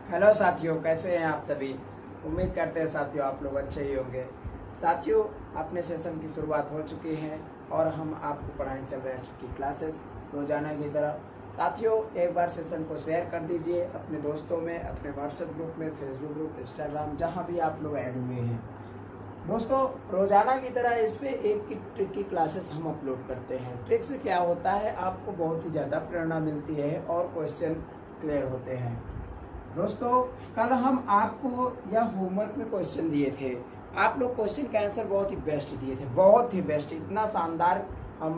Hello साथियों, कैसे हैं आप सभी। उम्मीद करते हैं साथियों आप लोग अच्छे ही होंगे। साथियों, अपने सेशन की शुरुआत हो चुकी है और हम आपको पढ़ाने चल रहे हैं की क्लासेस रोजाना की तरह। साथियों, एक बार सेशन को शेयर कर दीजिए अपने दोस्तों में, अपने व्हाट्सएप ग्रुप में, फेसबुक ग्रुप, इंस्टाग्राम, जहाँ भी आप लोग ऐड हुए हैं। दोस्तों, रोजाना की तरह इस पे एक की ट्रिक की क्लासेस हम अपलोड करते हैं। ट्रिक से क्या होता है, आपको बहुत ही ज़्यादा प्रेरणा मिलती है और क्वेश्चन क्लियर होते हैं। दोस्तों, कल हम आपको यह होमवर्क में क्वेश्चन दिए थे। आप लोग क्वेश्चन का आंसर बहुत ही बेस्ट दिए थे, बहुत ही बेस्ट, इतना शानदार। हम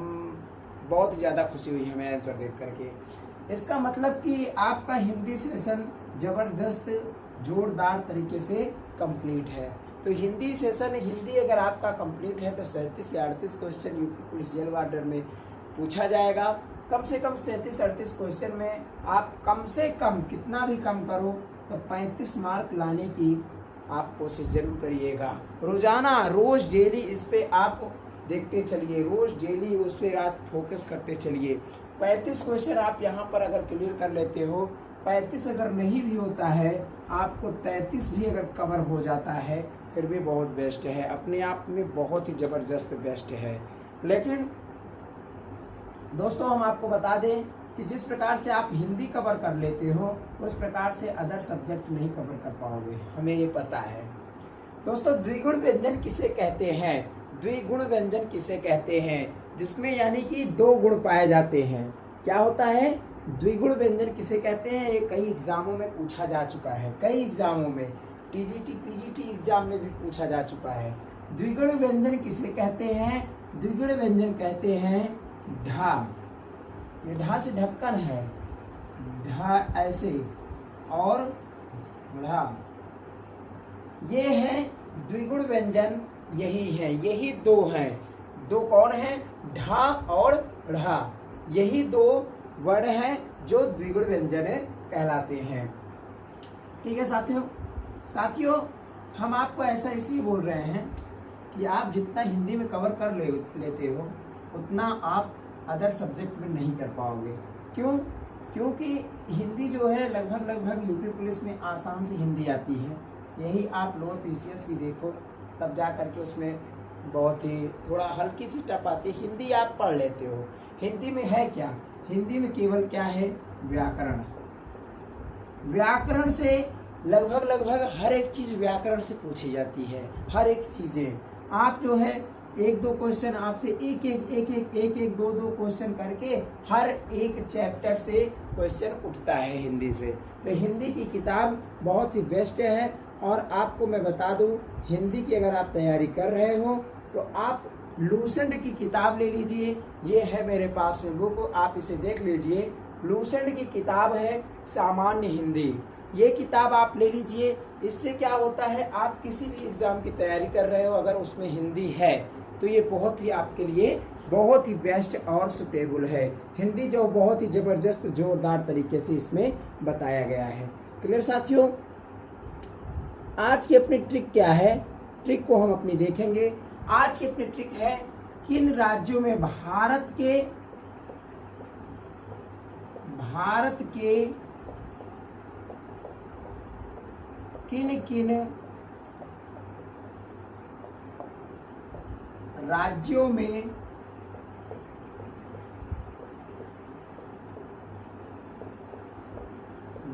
बहुत ही ज़्यादा खुशी हुई हमें आंसर देख करके। इसका मतलब कि आपका हिंदी सेशन ज़बरदस्त जोरदार तरीके से कंप्लीट है। तो हिंदी सेशन, हिंदी अगर आपका कंप्लीट है तो 37 से 38 question UP police jail warder में पूछा जाएगा। कम से कम 37-38 क्वेश्चन में आप कम से कम, कितना भी कम करो तो 35 मार्क लाने की आप कोशिश जरूर करिएगा। रोजाना, रोज डेली इस पे आप देखते चलिए, रोज डेली उस पर आप फोकस करते चलिए। 35 क्वेश्चन आप यहाँ पर अगर क्लियर कर लेते हो, 35 अगर नहीं भी होता है, आपको 33 भी अगर कवर हो जाता है फिर भी बहुत बेस्ट है, अपने आप में बहुत ही जबरदस्त बेस्ट है। लेकिन दोस्तों, हम आपको बता दें कि जिस प्रकार से आप हिंदी कवर कर लेते हो उस प्रकार से अदर सब्जेक्ट नहीं कवर कर पाओगे, हमें ये पता है। दोस्तों, द्विगुण व्यंजन किसे कहते हैं? द्विगुण व्यंजन किसे कहते हैं? जिसमें यानी कि दो गुण पाए जाते हैं। क्या होता है? द्विगुण व्यंजन किसे कहते हैं? ये कई एग्जामों में पूछा जा चुका है, कई एग्जामों में, टीजीटी पीजीटी एग्जाम में भी पूछा जा चुका है। द्विगुण व्यंजन किसे कहते हैं? द्विगुण व्यंजन कहते हैं ढा, ये ढा से ढक्कन है, ढा ऐसे, और ढा, ये है द्विगुण व्यंजन, यही है, यही दो हैं। दो कौन है? ढा और ढा, यही दो वर्ड हैं जो द्विगुण व्यंजन कहलाते हैं। ठीक है साथियों, हम आपको ऐसा इसलिए बोल रहे हैं कि आप जितना हिंदी में कवर कर लेते हो उतना आप अदर सब्जेक्ट में नहीं कर पाओगे। क्यों? क्योंकि हिंदी जो है लगभग यूपी पुलिस में आसान से हिंदी आती है। यही आप लोअर पीसीएस की देखो, तब जा करके उसमें बहुत ही थोड़ा हल्की सी टप आती है। हिंदी आप पढ़ लेते हो। हिंदी में है क्या? हिंदी में केवल क्या है? व्याकरण। व्याकरण से लगभग हर एक चीज व्याकरण से पूछी जाती है, हर एक चीजें। आप जो है एक दो क्वेश्चन आपसे एक दो क्वेश्चन करके हर एक चैप्टर से क्वेश्चन उठता है हिंदी से। तो हिंदी की किताब बहुत ही बेस्ट है। और आपको मैं बता दूं, हिंदी की अगर आप तैयारी कर रहे हो तो आप लूसेंट की किताब ले लीजिए। ये है मेरे पास में बुक, आप इसे देख लीजिए। लूसेंट की किताब है सामान्य हिंदी, ये किताब आप ले लीजिए। इससे क्या होता है, आप किसी भी एग्जाम की तैयारी कर रहे हो, अगर उसमें हिंदी है तो ये बहुत ही आपके लिए बहुत ही बेस्ट और सुटेबल है। हिंदी जो बहुत ही जबरदस्त जोरदार तरीके से इसमें बताया गया है। क्लियर साथियों? आज की अपनी ट्रिक क्या है? ट्रिक को हम अपनी देखेंगे। आज की अपनी ट्रिक है, किन राज्यों में भारत के किन राज्यों में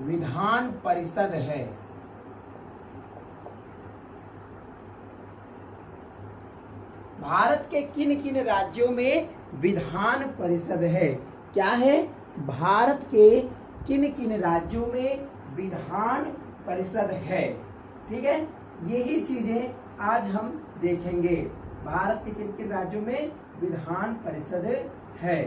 विधान परिषद है। भारत के किन किन राज्यों में विधान परिषद है? क्या है? भारत के किन किन राज्यों में विधान परिषद है। ठीक है, यही चीजें आज हम देखेंगे। भारत के किन किन राज्यों में विधान परिषद है,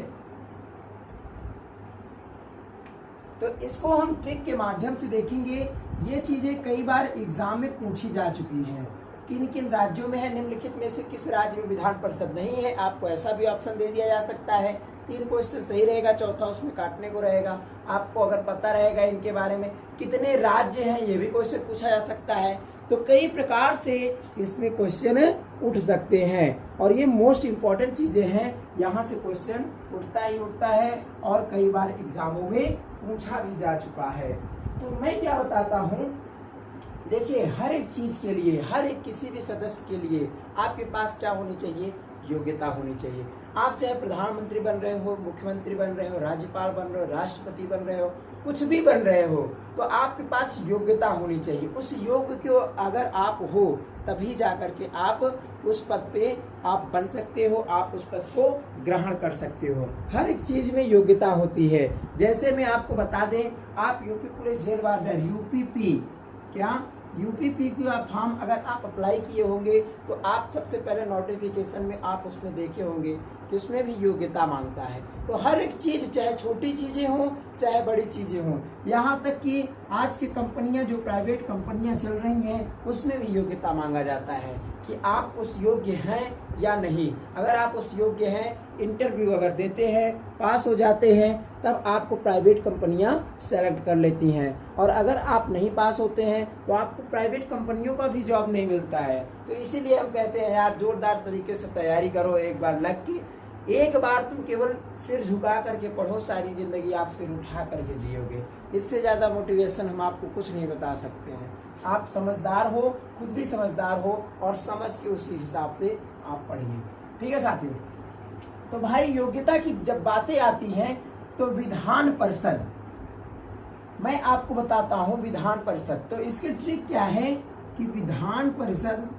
तो इसको हम ट्रिक के माध्यम से देखेंगे। ये चीजें कई बार एग्जाम में पूछी जा चुकी हैं। किन किन राज्यों में है, निम्नलिखित में से किस राज्य में विधान परिषद नहीं है? आपको ऐसा भी ऑप्शन दे दिया जा सकता है। 3 क्वेश्चन सही रहेगा, चौथा उसमें काटने को रहेगा। आपको अगर पता रहेगा इनके बारे में, कितने राज्य हैं, ये भी क्वेश्चन पूछा जा सकता है। तो कई प्रकार से इसमें क्वेश्चन उठ सकते हैं और ये मोस्ट इम्पॉर्टेंट चीजें हैं। यहाँ से क्वेश्चन उठता ही उठता है और कई बार एग्जामों में पूछा भी जा चुका है। तो मैं क्या बताता हूँ, देखिए हर एक चीज के लिए, हर एक किसी भी सदस्य के लिए आपके पास क्या होनी चाहिए, योग्यता होनी चाहिए। आप चाहे प्रधानमंत्री बन रहे हो, मुख्यमंत्री बन रहे हो, राज्यपाल बन रहे हो, राष्ट्रपति बन रहे हो, कुछ भी बन रहे हो, तो आपके पास योग्यता होनी चाहिए। उस योग्य को अगर आप हो तभी जाकर के आप उस पद पे आप बन सकते हो, आप उस पद को ग्रहण कर सकते हो। हर एक चीज में योग्यता होती है। जैसे मैं आपको बता दें, आप UP police jail warden UPP, क्या यूपीपी का फॉर्म अगर आप अप्लाई किए होंगे तो आप सबसे पहले नोटिफिकेशन में आप उसमें देखे होंगे कि उसमें भी योग्यता मांगता है। तो हर एक चीज, चाहे छोटी चीजें हों चाहे बड़ी चीजें हों, यहाँ तक कि आज की कंपनियां, जो प्राइवेट कंपनियां चल रही हैं, उसमें भी योग्यता मांगा जाता है कि आप उस योग्य हैं या नहीं। अगर आप उस योग्य हैं, इंटरव्यू अगर देते हैं, पास हो जाते हैं, तब आपको प्राइवेट कंपनियां सेलेक्ट कर लेती हैं। और अगर आप नहीं पास होते हैं तो आपको प्राइवेट कंपनियों का भी जॉब नहीं मिलता है। तो इसीलिए हम कहते हैं यार, जोरदार तरीके से तैयारी करो, एक बार लग के, एक बार तुम केवल सिर झुका करके पढ़ो, सारी जिंदगी आप सिर उठा करके जियोगे। इससे ज्यादा मोटिवेशन हम आपको कुछ नहीं बता सकते हैं। आप समझदार हो, खुद भी समझदार हो, और समझ के उसी हिसाब से आप पढ़िए। ठीक है साथियों। तो भाई योग्यता की जब बातें आती हैं तो विधान परिषद, मैं आपको बताता हूं विधान परिषद। तो इसकी ट्रिक क्या है कि विधान परिषद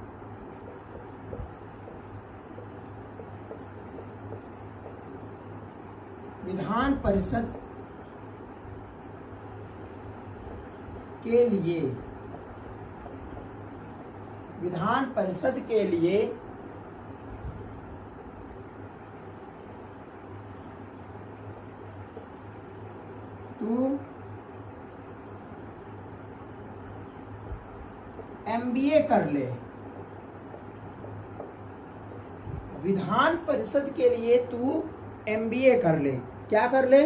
के लिए, विधान परिषद के लिए तू MBA कर ले। विधान परिषद के लिए तू MBA कर ले। क्या कर ले?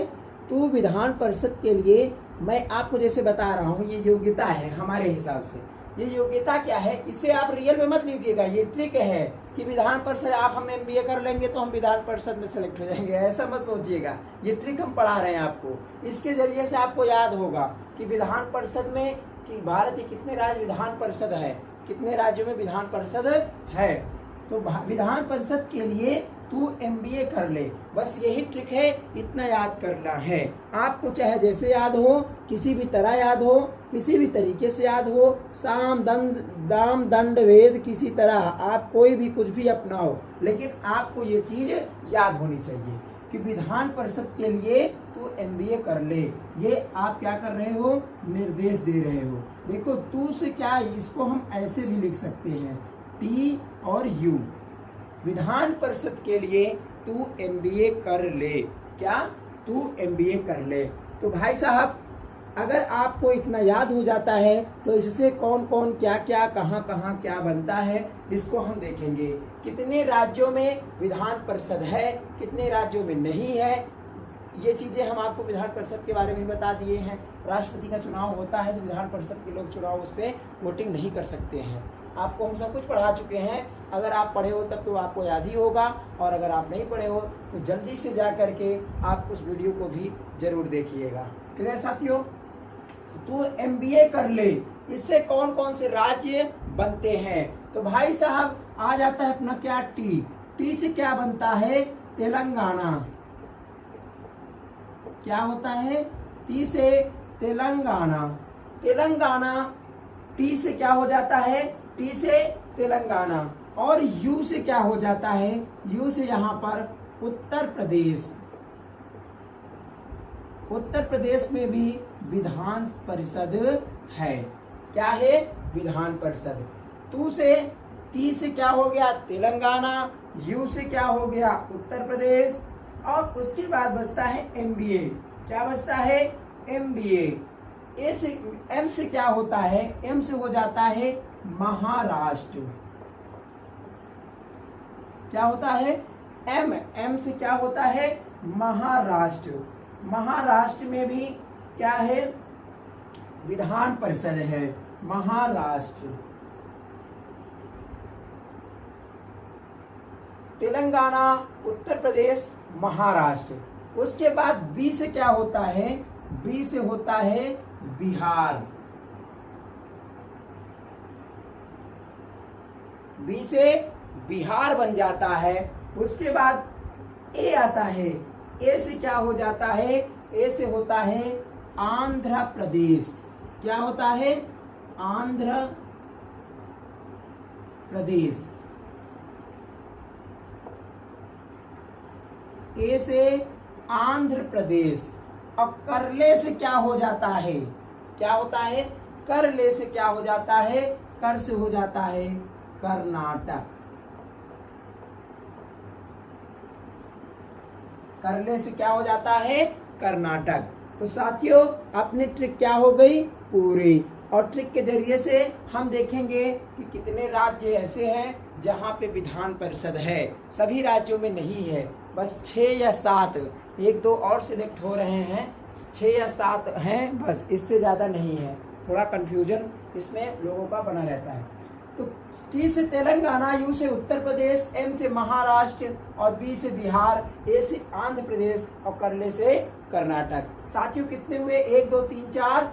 तू विधान परिषद के लिए, मैं आपको जैसे बता रहा हूँ, ये योग्यता है हमारे हिसाब से। ये योग्यता क्या है, इसे आप रियल में मत लीजिएगा, ये ट्रिक है कि विधान परिषद आप हम MBA कर लेंगे तो हम विधान परिषद में सेलेक्ट हो जाएंगे, ऐसा मत सोचिएगा। ये ट्रिक हम पढ़ा रहे हैं आपको। इसके जरिए से आपको याद होगा कि विधान परिषद में, कि भारत के कितने राज्य विधान परिषद है, कितने राज्यों में विधान परिषद है। तो विधान परिषद के लिए तू MBA कर ले। बस यही ट्रिक है, इतना याद करना है आपको। चाहे जैसे याद हो, किसी भी तरह याद हो, किसी भी तरीके से याद हो, साम दाम दंड भेद, किसी तरह आप कोई भी कुछ भी अपनाओ, लेकिन आपको ये चीज याद होनी चाहिए कि विधान परिषद के लिए तू MBA कर ले। ये आप क्या कर रहे हो, निर्देश दे रहे हो। देखो तू से क्या, इसको हम ऐसे भी लिख सकते हैं, T और U। विधान परिषद के लिए तू MBA कर ले। क्या? तू MBA कर ले। तो भाई साहब, अगर आपको इतना याद हो जाता है तो इससे कौन कौन क्या क्या कहाँ कहाँ क्या बनता है, इसको हम देखेंगे। कितने राज्यों में विधान परिषद है, कितने राज्यों में नहीं है, ये चीजें हम आपको विधान परिषद के बारे में बता दिए हैं। राष्ट्रपति का चुनाव होता है तो विधान परिषद के लोग चुनाव उस पर वोटिंग नहीं कर सकते हैं। आपको हम सब कुछ पढ़ा चुके हैं। अगर आप पढ़े हो तब तो आपको याद ही होगा, और अगर आप नहीं पढ़े हो तो जल्दी से जा करके आप उस वीडियो को भी जरूर देखिएगा। क्लियर साथियों? तो MBA कर ले। इससे कौन कौन से राज्य बनते हैं? तो भाई साहब आ जाता है अपना क्या, टी से क्या बनता है, तेलंगाना। क्या होता है? टी से तेलंगाना। तेलंगाना टी से क्या हो जाता है, टी से तेलंगाना। और यू से क्या हो जाता है, यू से यहाँ पर उत्तर प्रदेश। उत्तर प्रदेश में भी विधान परिषद है। क्या है? विधान परिषद। टी से क्या हो गया, तेलंगाना। यू से क्या हो गया, उत्तर प्रदेश। और उसके बाद बचता है MBA। क्या बचता है? MBA। एम से क्या होता है, एम से हो जाता है महाराष्ट्र। क्या होता है? एम से क्या होता है, महाराष्ट्र। महाराष्ट्र में भी क्या है, विधान परिषद है, महाराष्ट्र। तेलंगाना, उत्तर प्रदेश, महाराष्ट्र। उसके बाद बी से क्या होता है, बी से होता है बिहार, बी से बिहार बन जाता है। उसके बाद ए आता है, ए से क्या हो जाता है, ए से होता है आंध्र प्रदेश। क्या होता है, आंध्र प्रदेश। ए से आंध्र प्रदेश। और करले से क्या हो जाता है, क्या होता है, करले से क्या हो जाता है, कर से हो जाता है कर्नाटक। करले से क्या हो जाता है, कर्नाटक। तो साथियों अपनी ट्रिक क्या हो गई, पूरी। और ट्रिक के जरिए से हम देखेंगे कि कितने राज्य ऐसे हैं जहां पे विधान परिषद है। सभी राज्यों में नहीं है, बस 6 या 7, 1-2 और सिलेक्ट हो रहे हैं, 6 या 7 हैं बस, इससे ज्यादा नहीं है। थोड़ा कंफ्यूजन इसमें लोगों का बना रहता है। तो टी से तेलंगाना, यू से उत्तर प्रदेश, एम से महाराष्ट्र और बी से बिहार, ए से आंध्र प्रदेश और करले से कर्नाटक। साथियों कितने हुए, 1 2 3 4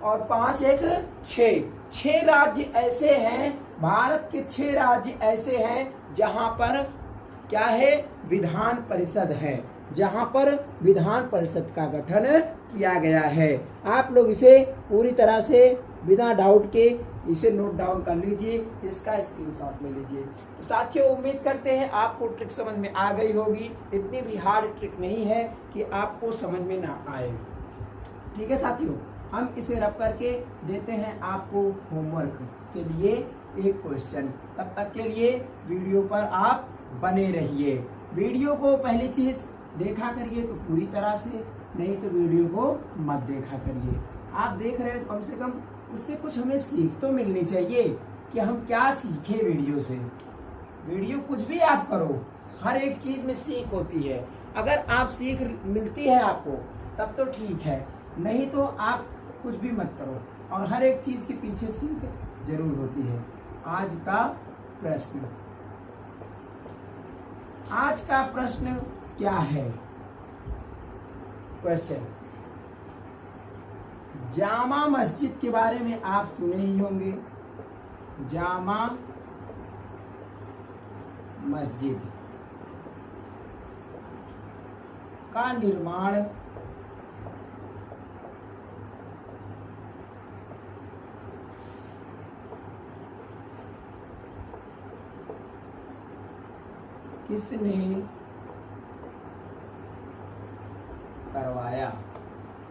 और 5 1 6। 6 राज्य ऐसे हैं, भारत के 6 राज्य ऐसे हैं जहां पर क्या है, विधान परिषद है, जहां पर विधान परिषद का गठन किया गया है। आप लोग इसे पूरी तरह से बिना डाउट के इसे नोट डाउन कर लीजिए, इसका स्क्रीनशॉट ले लीजिए। तो साथियों उम्मीद करते हैं आपको ट्रिक समझ में आ गई होगी। इतनी भी हार्ड ट्रिक नहीं है कि आपको समझ में ना आए। ठीक है साथियों, हम इसे रब करके देते हैं आपको होमवर्क के लिए एक क्वेश्चन। तब तक के लिए वीडियो पर आप बने रहिए। वीडियो को पहली चीज देखा करिए तो पूरी तरह से, नहीं तो वीडियो को मत देखा करिए। आप देख रहे हैं तो कम से कम उससे कुछ हमें सीख तो मिलनी चाहिए कि हम क्या सीखे वीडियो से। वीडियो कुछ भी आप करो, हर एक चीज में सीख होती है। अगर आप सीख मिलती है आपको तब तो ठीक है, नहीं तो आप कुछ भी मत करो। और हर एक चीज के पीछे सीख जरूर होती है। आज का प्रश्न, आज का प्रश्न क्या है, क्वेश्चन, जामा मस्जिद के बारे में आप सुने ही होंगे। जामा मस्जिद का निर्माण किसने करवाया।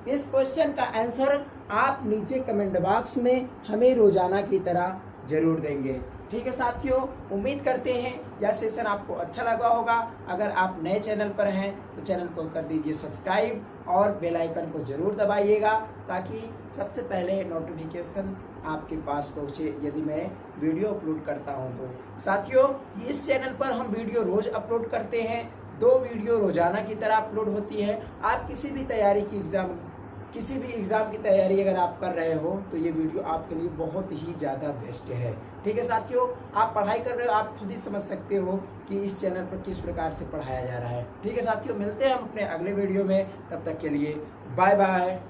इस क्वेश्चन का आंसर आप नीचे कमेंट बॉक्स में हमें रोजाना की तरह जरूर देंगे। ठीक है साथियों, उम्मीद करते हैं यह सेशन आपको अच्छा लगा होगा। अगर आप नए चैनल पर हैं तो चैनल को कर दीजिए सब्सक्राइब और बेल आइकन को जरूर दबाइएगा, ताकि सबसे पहले नोटिफिकेशन आपके पास पहुंचे यदि मैं वीडियो अपलोड करता हूं तो। साथियों इस चैनल पर हम वीडियो रोज अपलोड करते हैं, 2 वीडियो रोजाना की तरह अपलोड होती है। आप किसी भी एग्जाम की तैयारी अगर आप कर रहे हो तो ये वीडियो आपके लिए बहुत ही ज्यादा बेस्ट है। ठीक है साथियों, आप पढ़ाई कर रहे हो, आप खुद ही समझ सकते हो कि इस चैनल पर किस प्रकार से पढ़ाया जा रहा है। ठीक है साथियों, मिलते हैं हम अपने अगले वीडियो में, तब तक के लिए बाय बाय।